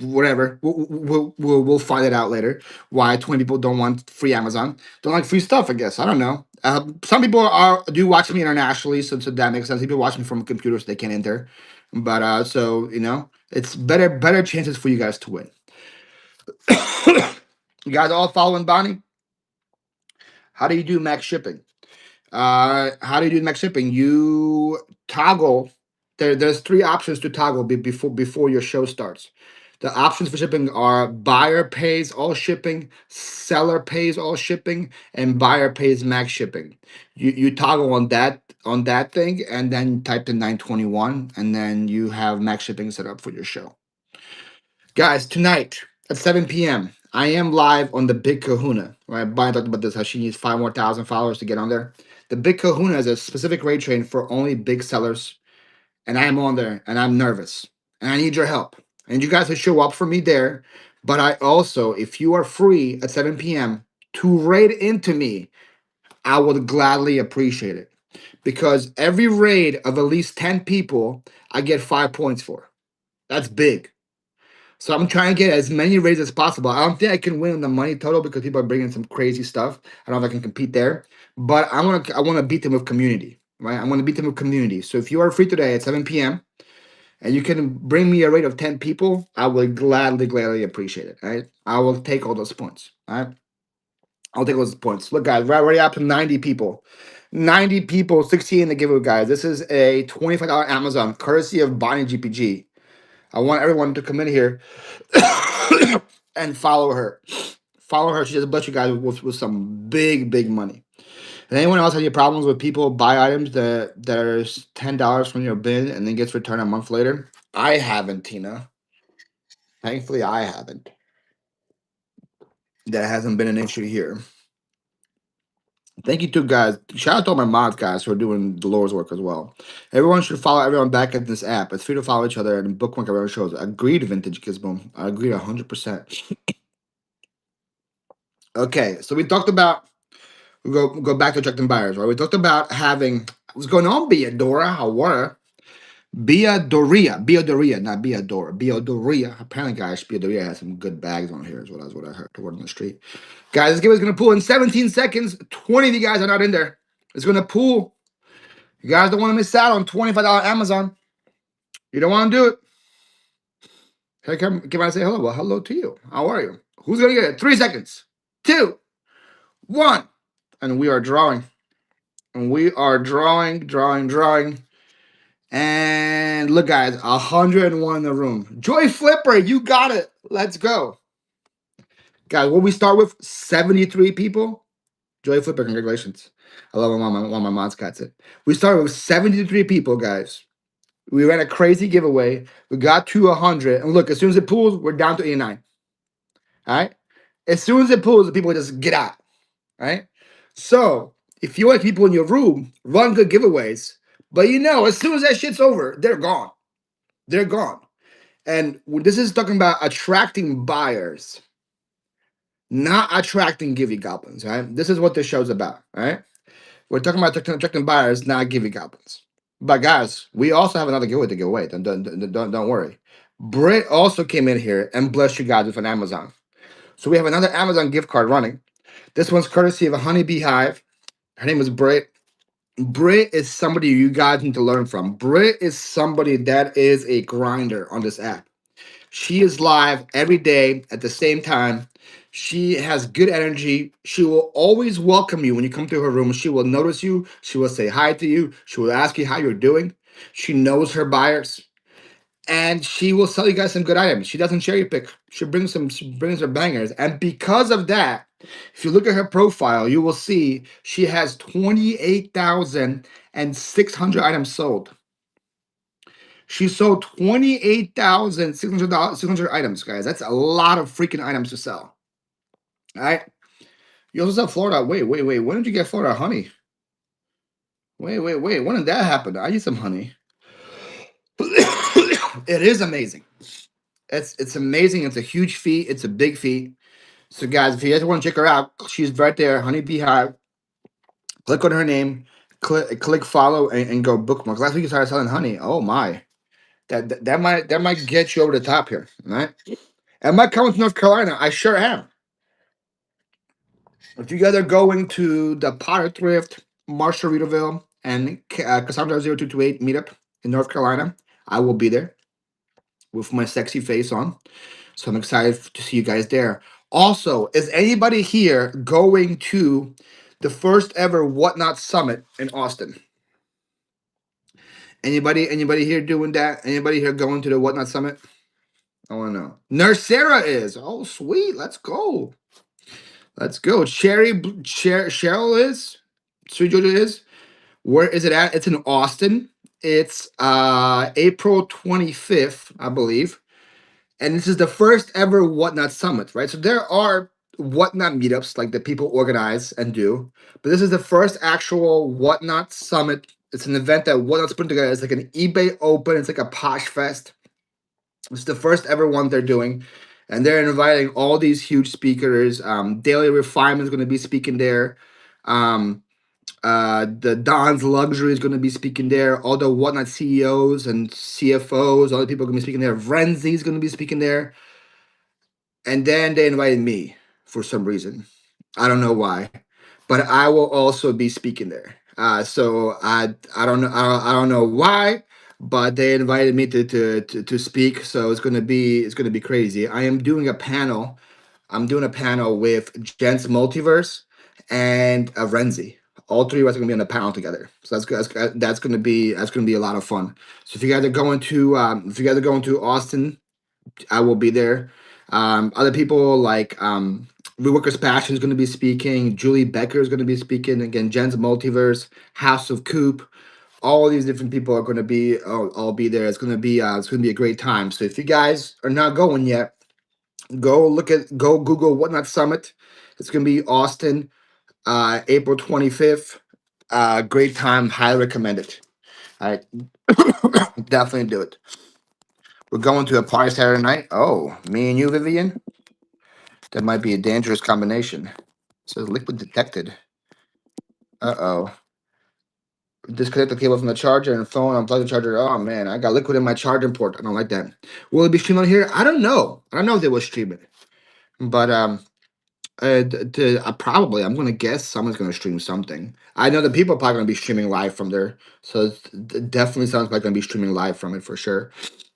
whatever. We'll find it out later. Why 20 people don't want free Amazon? Don't like free stuff, I guess. I don't know. Some people do watch me internationally, so that makes sense. People watch me from computers, they can't enter. But so it's better chances for you guys to win. You guys all following Bonnie? How do you do max shipping? How do you do next shipping? You toggle. There's three options to toggle before your show starts. The options for shipping are buyer pays all shipping, seller pays all shipping, and buyer pays max shipping. You toggle on that thing, and then type in 921, and then you have max shipping set up for your show. Guys, tonight at 7 p.m., I am live on the Big Kahuna. Right, Brian talked about this, how she needs 5 more thousand followers to get on there. The Big Kahuna is a specific rate train for only big sellers, and I am on there, and I'm nervous, and I need your help. I need you guys to show up for me there. But I also, if you are free at 7 p.m. to raid into me, I would gladly appreciate it. Because every raid of at least 10 people, I get 5 points for. That's big. So I'm trying to get as many raids as possible. I don't think I can win on the money total because people are bringing some crazy stuff. I don't know if I can compete there, but I want to beat them with community, right? I want to beat them with community. So if you are free today at 7 p.m. and you can bring me a rate of 10 people, I would gladly appreciate it. All right. I will take all those points. All right. I'll take those points. Look, guys, we're already up to 90 people. 90 people, 16 in the giveaway, guys. This is a $25 Amazon courtesy of Bonnie GPG. I want everyone to come in here and follow her. Follow her. She just bless you guys with some big money. And anyone else have any problems with people buy items that are $10 from your bin and then gets returned a month later? I haven't, Tina. Thankfully, I haven't. That hasn't been an issue here. Thank you to guys. Shout out to all my mods guys who are doing the Lord's work as well. Everyone should follow everyone back at this app. It's free to follow each other and bookmark everyone shows. Agreed, Vintage Gizmo. I agree 100%. Okay, so we talked about we go back to attracting buyers, right? We talked about having what's going on, Beadora. How are Beadoria, not Beadora. Beadoria. Apparently, guys, Beadoria has some good bags on here. Is what I heard. The word on the street. Guys, this game is gonna pull in 17 seconds. 20 of you guys are not in there. It's gonna pull. You guys don't want to miss out on $25 Amazon. You don't want to do it. Hey, come I say hello? Well, hello to you. How are you? Who's gonna get it? 3 seconds. 2, 1, and we are drawing. And we are drawing. And look, guys, 101 in the room. Joy Flipper, you got it. Let's go. Guys, what we start with 73 people. Joy Flipper, congratulations. I love when one of my mods cuts it. We started with 73 people, guys. We ran a crazy giveaway. We got to 100. And look, as soon as it pulls, we're down to 89. All right? As soon as it pulls, the people just get out. All right? So, if you want people in your room, run good giveaways. But as soon as that shit's over, they're gone. They're gone. And this is talking about attracting buyers, not attracting givey goblins, right? This is what this show's about, right? We're talking about attracting buyers, not givey goblins. But guys, we also have another giveaway to give away. Don't worry. Britt also came in here and blessed you guys with an Amazon. So we have another Amazon gift card running. This one's courtesy of a Honeybee Hive. Her name is Britt. Britt is somebody you guys need to learn from. Britt is somebody that is a grinder on this app. She is live every day at the same time. She has good energy. She will always welcome you when you come to her room. She will notice you. She will say hi to you. She will ask you how you're doing. She knows her buyers. And she will sell you guys some good items. She doesn't cherry pick. She brings her bangers. And because of that, if you look at her profile, you will see she has 28,600 items sold. She sold 28,600 items, guys. That's a lot of freaking items to sell. All right. You also sell Florida. Wait. When did you get Florida honey? Wait. When did that happen? I need some honey. It is amazing. It's amazing. It's a huge feat. It's a big feat. So, guys, if you guys want to check her out, she's right there, Honeybee Hive. Click on her name, click follow, and go bookmark. Last week you started selling honey. Oh my, that might get you over the top here. All right. Am I coming to North Carolina? I sure am. If you guys are going to the Potter Thrift, Marshall-Reederville, and Cassandra 0228 meetup in North Carolina, I will be there with my sexy face on. So I'm excited to see you guys there. Also, is anybody here going to the first ever Whatnot Summit in Austin? Anybody here doing that? Anybody here going to the Whatnot Summit? I want to know. Nurse Sarah is. Oh, sweet. Let's go. Cheryl is. Sweet Georgia is. Where is it at? It's in Austin. It's April 25th, I believe. And this is the first ever Whatnot Summit, right? So there are Whatnot meetups like that people organize and do, but this is the first actual Whatnot Summit. It's an event that Whatnot's putting together. It's like an eBay Open. It's like a Posh Fest. It's the first ever one they're doing, and they're inviting all these huge speakers. Daily Refinement is going to be speaking there. The Don's Luxury is going to be speaking there. All the Whatnot CEOs and CFOs, all the people are going to be speaking there. Renzi is going to be speaking there. And then they invited me for some reason. I don't know why, but I will also be speaking there. So I don't know why, but they invited me to speak, so it's gonna be crazy. I am doing a panel. I'm doing a panel with Gents Multiverse and Renzi. All three of us are gonna be on the panel together. So that's gonna be a lot of fun. So if you guys are going to Austin, I will be there. Other people like Reworkers Passion is going to be speaking. Julie Becker is going to be speaking again. Jen's Multiverse, House of Coop. All these different people are going to be all be there. It's going to be a great time. So if you guys are not going yet, go Google Whatnot Summit. It's going to be Austin, April 25th. Great time. Highly recommend it. All right, definitely do it. We're going to a party Saturday night. Oh, me and you, Vivian. That might be a dangerous combination. It says liquid detected. Uh-oh. Disconnect the cable from the charger and phone. Unplug the charger. Oh man, I got liquid in my charging port. I don't like that. Will it be streamed on here? I don't know. I don't know if they will stream it. But probably. I'm gonna guess someone's gonna stream something. I know that people are probably gonna be streaming live from there. So it definitely sounds like gonna be streaming live from it for sure.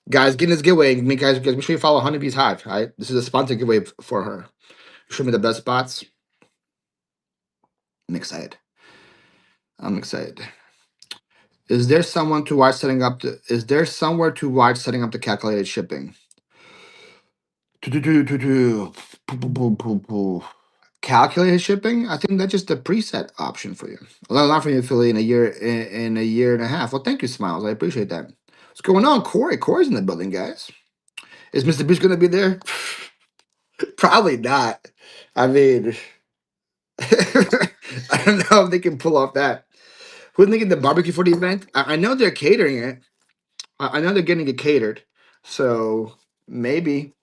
Guys, get in this giveaway. Guys, make sure you follow Honeybee's Hive. All right, this is a sponsored giveaway for her. Show me the best spots. I'm excited. I'm excited. Is there someone to watch setting up the? Is there somewhere to watch setting up the calculated shipping? Do. Calculated shipping? I think that's just a preset option for you. Well, not for you, Philly, in a year and a half. Well, thank you, Smiles. I appreciate that. What's going on, Corey? Corey's in the building, guys. Is Mr. Beast going to be there? Probably not. I mean, I don't know if they can pull off that. Who's making the barbecue for the event? I know they're catering it. I know they're getting it catered. So maybe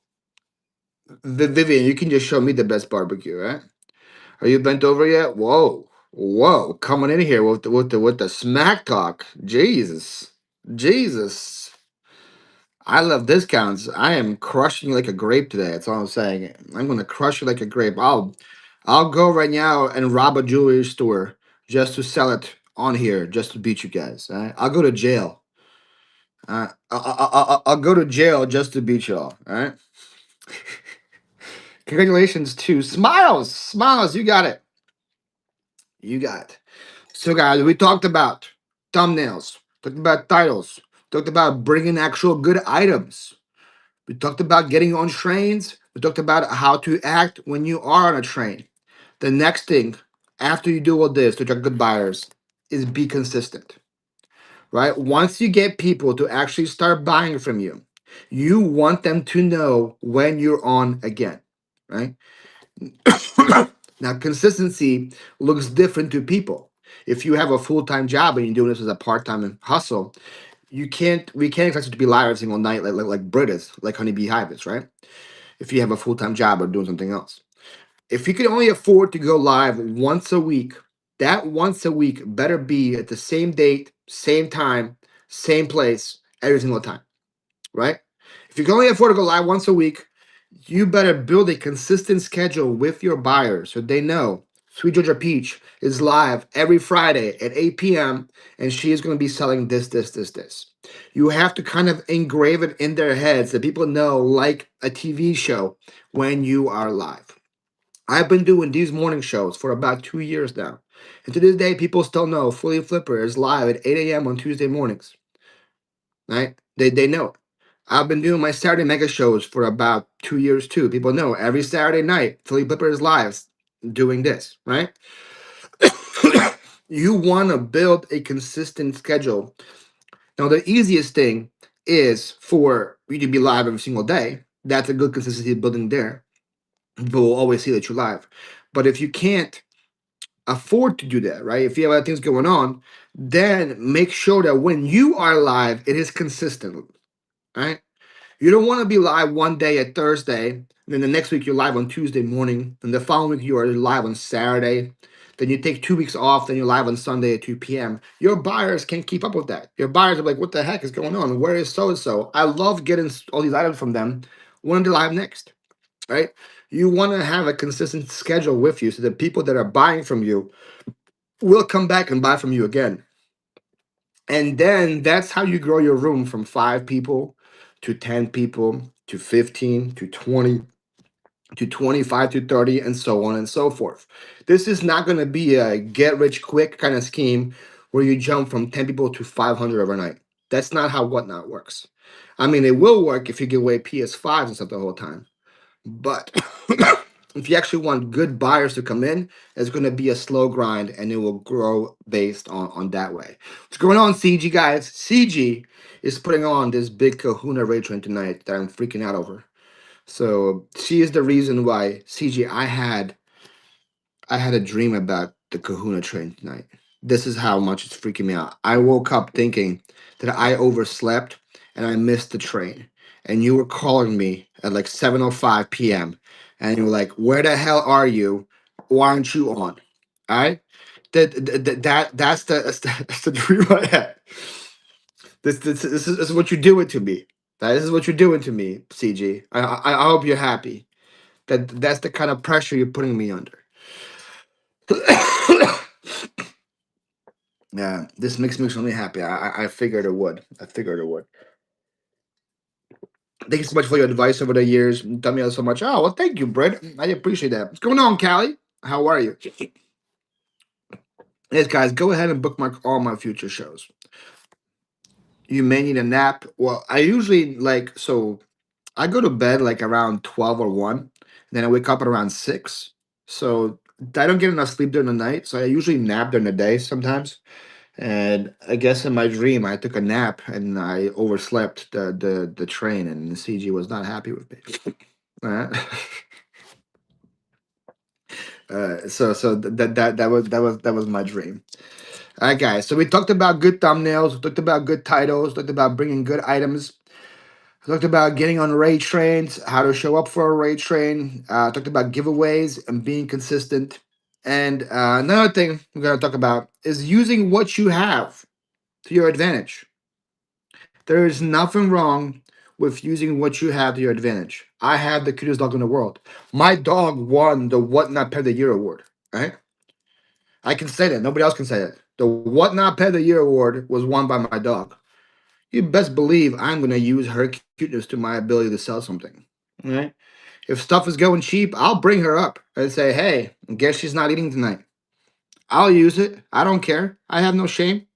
Vivian, you can just show me the best barbecue, right? Are you bent over yet? Whoa, whoa, coming in here with the smack talk. Jesus. I love discounts. I am crushing you like a grape today. That's all I'm saying. I'm gonna crush you like a grape. I'll go right now and rob a jewelry store just to sell it on here, just to beat you guys. All right? I'll go to jail. I'll go to jail just to beat y'all. All right. Congratulations to Smiles. Smiles, you got it. You got it. So, guys, we talked about thumbnails, talked about titles, talked about bringing actual good items. We talked about getting on trains. We talked about how to act when you are on a train. The next thing after you do all this to attract good buyers is be consistent, right? Once you get people to actually start buying from you, you want them to know when you're on again, right? Now, consistency looks different to people. If you have a full time job and you're doing this as a part time hustle, we can't expect you to be live every single night like Brit is, like Honeybee Hive is, right? If you have a full time job or doing something else. If you can only afford to go live once a week, that once a week better be at the same date, same time, same place every single time, right? If you can only afford to go live once a week, you better build a consistent schedule with your buyers so they know Sweet Georgia Peach is live every Friday at 8 p.m. and she is going to be selling this. You have to kind of engrave it in their heads that people know, like a TV show, when you are live. I've been doing these morning shows for about 2 years now. And to this day, people still know Fully Flipper is live at 8 a.m. on Tuesday mornings, right? They know it. I've been doing my Saturday mega shows for about 2 years too. People know every Saturday night, Philly Flipper is live doing this, right? You want to build a consistent schedule. Now, the easiest thing is for you to be live every single day. That's a good consistency building there. People will always see that you're live. But if you can't afford to do that, right? If you have other things going on, then make sure that when you are live, it is consistent, right? You don't want to be live one day at Thursday, and then the next week you're live on Tuesday morning, and the following week you are live on Saturday. Then you take 2 weeks off, then you're live on Sunday at 2 p.m. Your buyers can't keep up with that. Your buyers are like, what the heck is going on? Where is so and so? I love getting all these items from them. When they're live next, right? You want to have a consistent schedule with you so that people that are buying from you will come back and buy from you again. And then that's how you grow your room from 5 people to 10 people to 15 to 20 to 25 to 30 and so on and so forth. This is not going to be a get rich quick kind of scheme where you jump from 10 people to 500 overnight. That's not how Whatnot works. I mean, it will work if you give away PS5s and stuff the whole time. But if you actually want good buyers to come in, it's going to be a slow grind and it will grow based on that way. What's going on, CG guys? CG is putting on this big kahuna raid train tonight that I'm freaking out over. So she is the reason why CG. I had a dream about the Kahuna train tonight. This is how much it's freaking me out. I woke up thinking that I overslept and I missed the train. And you were calling me at like 7:05 p.m. and you were like, "Where the hell are you? Why aren't you on?" All right? That's the dream I had. This is what you're doing to me. This is what you're doing to me, CG. I hope you're happy. That's the kind of pressure you're putting me under. Yeah, this makes me happy. I figured it would. I figured it would. Thank you so much for your advice over the years. You taught me so much. Oh well, thank you, Brett. I appreciate that. What's going on, Callie? How are you? Yes, guys, go ahead and bookmark all my future shows. You may need a nap. Well, I usually like so I go to bed like around 12 or 1, then I wake up at around 6. So I don't get enough sleep during the night. So I usually nap during the day sometimes. And I guess in my dream, I took a nap and I overslept the train, and the CG was not happy with me. Uh, that was my dream. All right, guys. So we talked about good thumbnails. We talked about good titles. Talked about bringing good items. Talked about getting on raid trains. How to show up for a raid train. Talked about giveaways and being consistent. And another thing we're gonna talk about is using what you have to your advantage. There is nothing wrong with using what you have to your advantage. I have the cutest dog in the world. My dog won the What Not Pet of the Year award. Right? I can say that. Nobody else can say that. The What Not Pet of the Year award was won by my dog. You best believe I'm going to use her cuteness to my ability to sell something. Right? If stuff is going cheap, I'll bring her up and say, "Hey, guess she's not eating tonight." I'll use it. I don't care. I have no shame.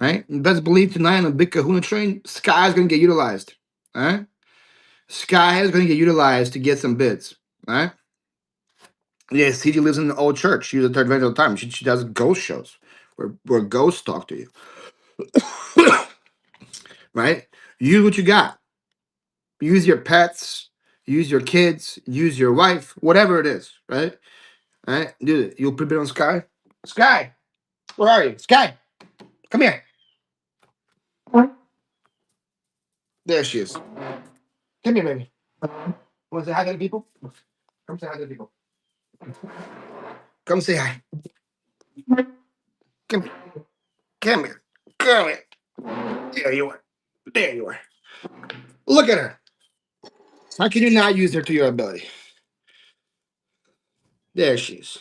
Right? And best believe tonight on the Big Kahuna train, Sky's going to get utilized. All right? Sky is going to get utilized to get some bids. All right. Yeah, CG lives in an old church. She's a third vendor all the time. She does ghost shows where ghosts talk to you. Right? Use what you got. Use your pets, use your kids, use your wife, whatever it is, right? All right? Do it. You'll put it on Sky. Sky, where are you? Sky, come here. There she is. Come here, baby. Want to say hi to the people? Come say hi to the people. Come say hi. Come here. Come here. Come here. There you are. There you are. Look at her. How can you not use her to your ability? There she is.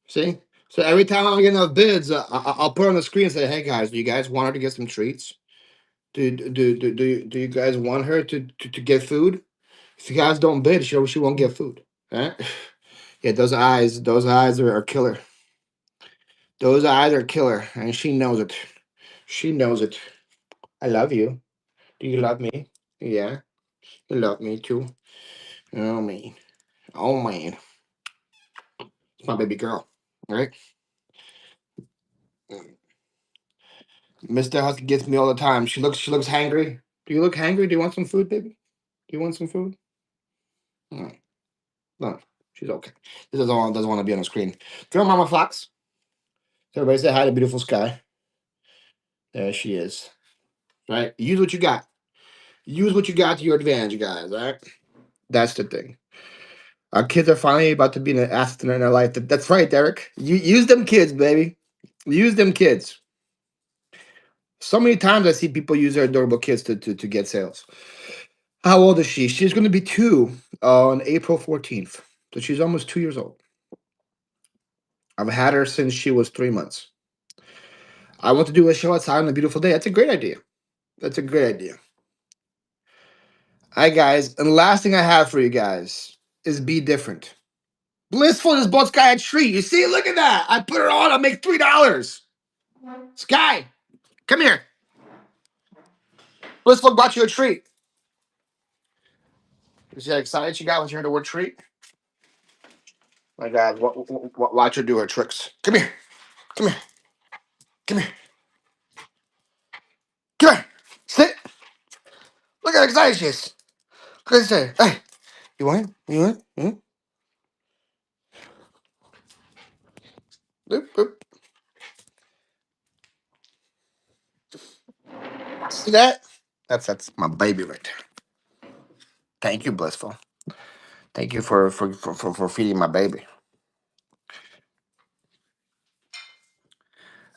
See? So every time I get enough bids, I'll put on the screen and say, "Hey guys, do you guys want her to get some treats? Do you guys want her to get food? If you guys don't bid, she won't get food." Right? Yeah, those eyes are killer. Those eyes are killer, and she knows it. She knows it. I love you. Do you love me? Yeah, you love me too. Oh man, oh man, it's my baby girl. Right? Mr. Husky gets me all the time. She looks hangry. Do you look hangry? Do you want some food, baby? Do you want some food? No, no, she's okay. This doesn't want to be on the screen. Girl, Mama Fox. Everybody say hi to beautiful Sky. There she is. Right? Use what you got. Use what you got to your advantage, guys. All right? That's the thing. Our kids are finally about to be an asset in their life. That's right, Derek. You use them kids, baby. Use them kids. So many times I see people use their adorable kids to get sales. How old is she? She's going to be 2 on April 14th. So she's almost 2 years old. I've had her since she was 3 months. I want to do a show outside on a beautiful day. That's a great idea. That's a great idea. All right, guys. And the last thing I have for you guys is be different. Blissful just bought Sky a treat. You see? Look at that. I put it on. I make $3. Sky, come here. Blissful brought you a treat. You see how excited she got when she heard the word treat? My God, watch her do her tricks. Come here. Come here. Come here. Come here. Sit. Look how excited she is. Look at this. Hey, you want it? You want it? Boop, boop. See that? That's my baby right there. Thank you, Blissful. Thank you for feeding my baby.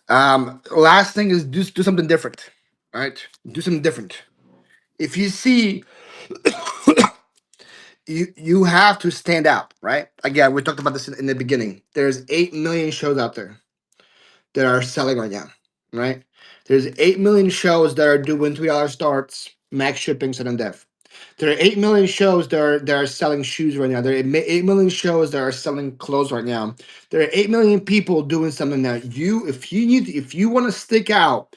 Last thing is do something different. All right? Do something different. If you see you have to stand out, right? Again, we talked about this in the beginning. There's 8 million shows out there that are selling right now, right? There's 8 million shows that are doing $3 starts, max shipping, sudden death. There are 8 million shows that are selling shoes right now. There are 8 million shows that are selling clothes right now. There are 8 million people doing something now. If you want to stick out,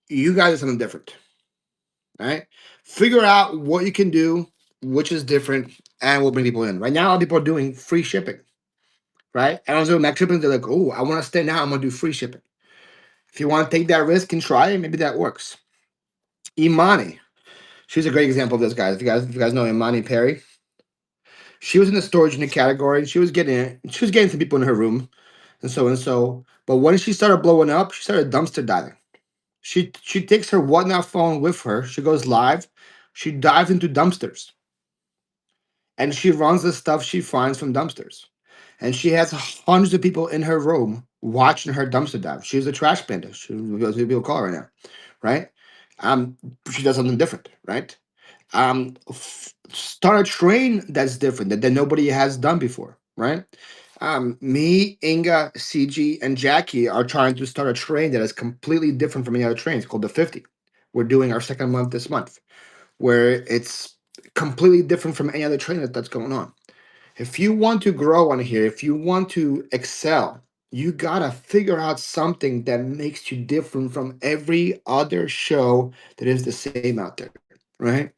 you guys are something different, right? Figure out what you can do, which is different, and we'll bring people in. Right now, a lot of people are doing free shipping, right? And I was doing max shipping. They're like, "Oh, I want to stand out. I'm gonna do free shipping." If you want to take that risk and try it, maybe that works. Imani, she's a great example of this, guys. If you guys know Imani Perry, she was in the storage unit category. She was getting some people in her room, and so and so. But when she started blowing up, she started dumpster diving. She takes her whatnot phone with her. She goes live. She dives into dumpsters, and she runs the stuff she finds from dumpsters. And she has hundreds of people in her room watching her dumpster dive. She's a trash panda. She goes people call her right now, right? Um, she does something different, right? Start a train that's different that nobody has done before, right? Me, Inga, CG, and Jackie are trying to start a train that is completely different from any other train. It's called the 50. We're doing our second month this month, where it's completely different from any other train that's going on. If you want to grow on here, if you want to excel, you gotta figure out something that makes you different from every other show that is the same out there, right?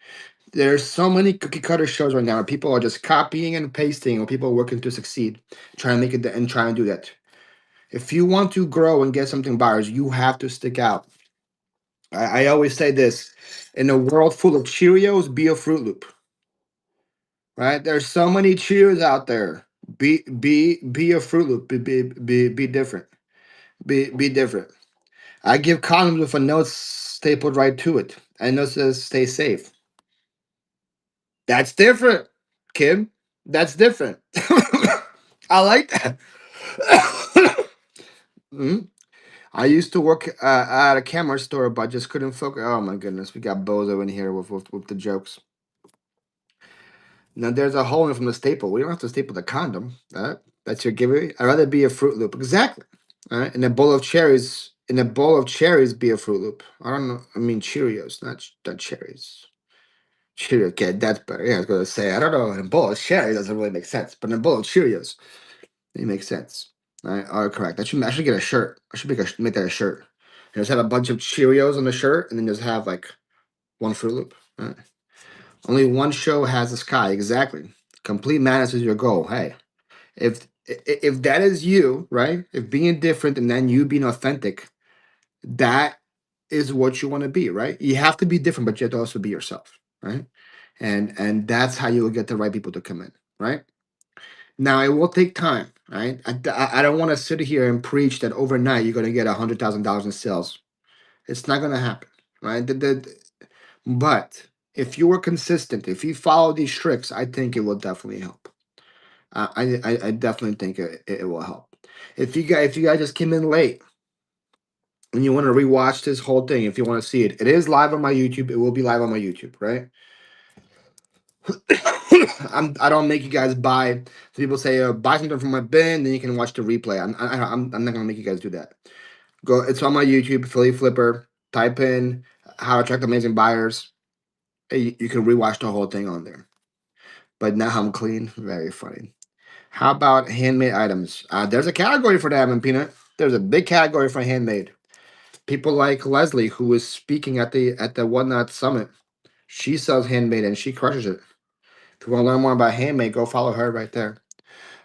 There's so many cookie cutter shows right now where people are just copying and pasting, or people are working to succeed, trying to make it and trying to do that. If you want to grow and get something buyers, you have to stick out. I always say this: in a world full of Cheerios, be a Fruit Loop. Right? There's so many Cheerios out there. Be a Fruit Loop. Be different. Be different. I give condoms with a note stapled right to it. And it says "Stay safe." That's different, Kim. That's different. I like that. Mhm. I used to work at a camera store, but I just couldn't focus. Oh my goodness, we got Bozo in here with the jokes. Now there's a hole in from the staple. We don't have to staple the condom. That's your giveaway. I'd rather be a Fruit Loop. Exactly. All right. In a bowl of cherries. In a bowl of cherries, be a Fruit Loop. I don't know. I mean Cheerios, not cherries. Cheerios. Okay, that's better. Yeah, I was gonna say. I don't know. In a bowl of cherries doesn't really make sense, but in a bowl of Cheerios, it makes sense. All right. All right. Correct. I should get a shirt. I should make that a shirt. And just have a bunch of Cheerios on the shirt, and then just have like one Fruit Loop. All right. Only one show has a sky. Exactly. Complete madness is your goal. Hey, if that is you, right? If being different and then you being authentic, that is what you want to be, right? You have to be different, but you have to also be yourself, right? And that's how you will get the right people to come in, right? Now it will take time, right? I don't want to sit here and preach that overnight you're going to get $100,000 in sales. It's not going to happen, right? But if you were consistent, if you follow these tricks, I think it will definitely help. I definitely think it will help. If you guys just came in late and you want to rewatch this whole thing, if you want to see it, it is live on my YouTube. It will be live on my YouTube, right? I don't make you guys buy. People say buy something from my bin, then you can watch the replay. I'm not gonna make you guys do that. Go. It's on my YouTube, Philly Flipper. Type in how to attract amazing buyers. You can rewatch the whole thing on there. But now I'm clean. Very funny. How about handmade items? There's a category for that, and Peanut. There's a big category for handmade. People like Leslie, who was speaking at the Whatnot Summit. She sells handmade and she crushes it. If you want to learn more about handmade, go follow her right there.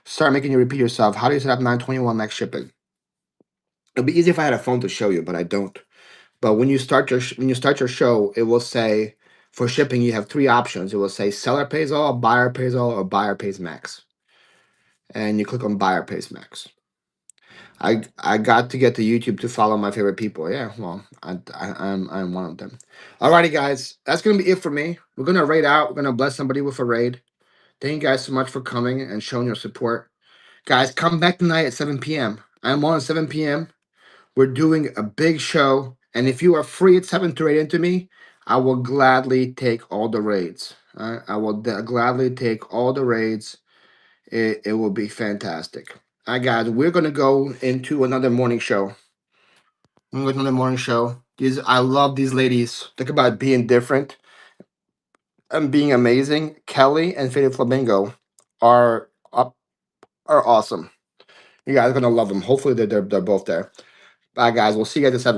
Start making you repeat yourself. How do you set up 921 max shipping? It'd be easy if I had a phone to show you, but I don't. But when you start your show, it will say for shipping you have three options. It will say seller pays all, buyer pays all, or buyer pays max. And you click on buyer pays max. I got to get to YouTube to follow my favorite people. Yeah, well, I'm one of them. Alrighty, guys, that's gonna be it for me. We're gonna raid out. We're gonna bless somebody with a raid. Thank you guys so much for coming and showing your support. Guys, come back tonight at 7 p.m. I'm on at 7 p.m. We're doing a big show, and if you are free at 7 to raid into me, I will gladly take all the raids. I will gladly take all the raids. It will be fantastic. All right, guys, we're gonna go into another morning show. I'm going to another morning show. These I love these ladies. Talk about being different and being amazing. Kelly and Faded Flamingo are up are awesome. You guys are gonna love them. Hopefully they're both there. Bye guys. We'll see you guys at 7.